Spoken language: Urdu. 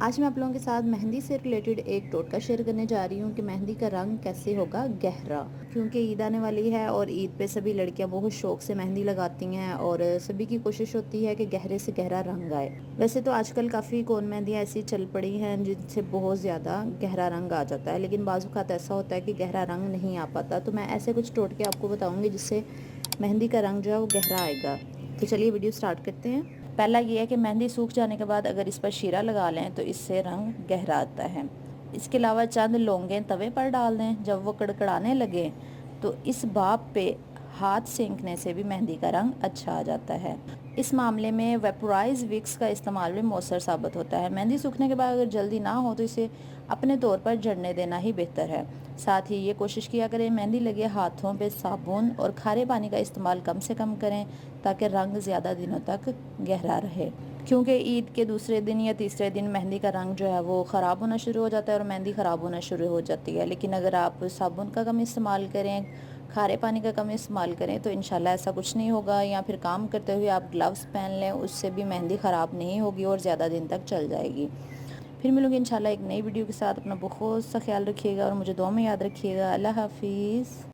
آج میں آپ لوگوں کے ساتھ مہندی سے ریلیٹڈ ایک ٹوٹکا شیئر کرنے جا رہی ہوں کہ مہندی کا رنگ کیسے ہوگا گہرا، کیونکہ عید آنے والی ہے اور عید پہ سبھی لڑکیاں بہت شوق سے مہندی لگاتی ہیں اور سبھی کی کوشش ہوتی ہے کہ گہرے سے گہرا رنگ آئے۔ ویسے تو آج کل کافی کون مہندیاں ایسی چل پڑی ہیں جن سے بہت زیادہ گہرا رنگ آ جاتا ہے، لیکن بعض اوقات ایسا ہوتا ہے کہ گہرا رنگ نہیں آ پاتا، تو میں ایسے کچھ ٹوٹکے آپ کو بتاؤں گی جس سے مہندی کا رنگ جو ہے وہ گہرا آئے گا۔ تو چلیے ویڈیو سٹارٹ کرتے ہیں۔ پہلا یہ ہے کہ مہندی سوکھ جانے کے بعد اگر اس پر شیرہ لگا لیں تو اس سے رنگ گہرا آتا ہے۔ اس کے علاوہ چند لونگیں توے پر ڈال دیں، جب وہ کڑکڑانے لگے تو اس بھاپ پہ ہاتھ سینکنے سے بھی مہندی کا رنگ اچھا آ جاتا ہے۔ اس معاملے میں ویپورائز وکس کا استعمال بھی مؤثر ثابت ہوتا ہے۔ مہندی سوکھنے کے بعد اگر جلدی نہ ہو تو اسے اپنے طور پر جڑنے دینا ہی بہتر ہے۔ ساتھ ہی یہ کوشش کیا کریں مہندی لگے ہاتھوں پہ صابن اور کھارے پانی کا استعمال کم سے کم کریں تاکہ رنگ زیادہ دنوں تک گہرا رہے، کیونکہ عید کے دوسرے دن یا تیسرے دن مہندی کا رنگ جو ہے وہ خراب ہونا شروع ہو جاتا ہے اور مہندی خراب ہونا شروع ہو جاتی ہے۔ لیکن اگر آپ صابن کا کم استعمال کریں، کھارے پانی کا کم استعمال کریں تو انشاءاللہ ایسا کچھ نہیں ہوگا، یا پھر کام کرتے ہوئے آپ گلوز پہن لیں، اس سے بھی مہندی خراب نہیں ہوگی اور زیادہ دن تک چل جائے گی۔ پھر ملوں گی انشاءاللہ ایک نئی ویڈیو کے ساتھ۔ اپنا بہت سا خیال رکھیے گا اور مجھے دعا میں یاد رکھیے گا۔ اللہ حافظ۔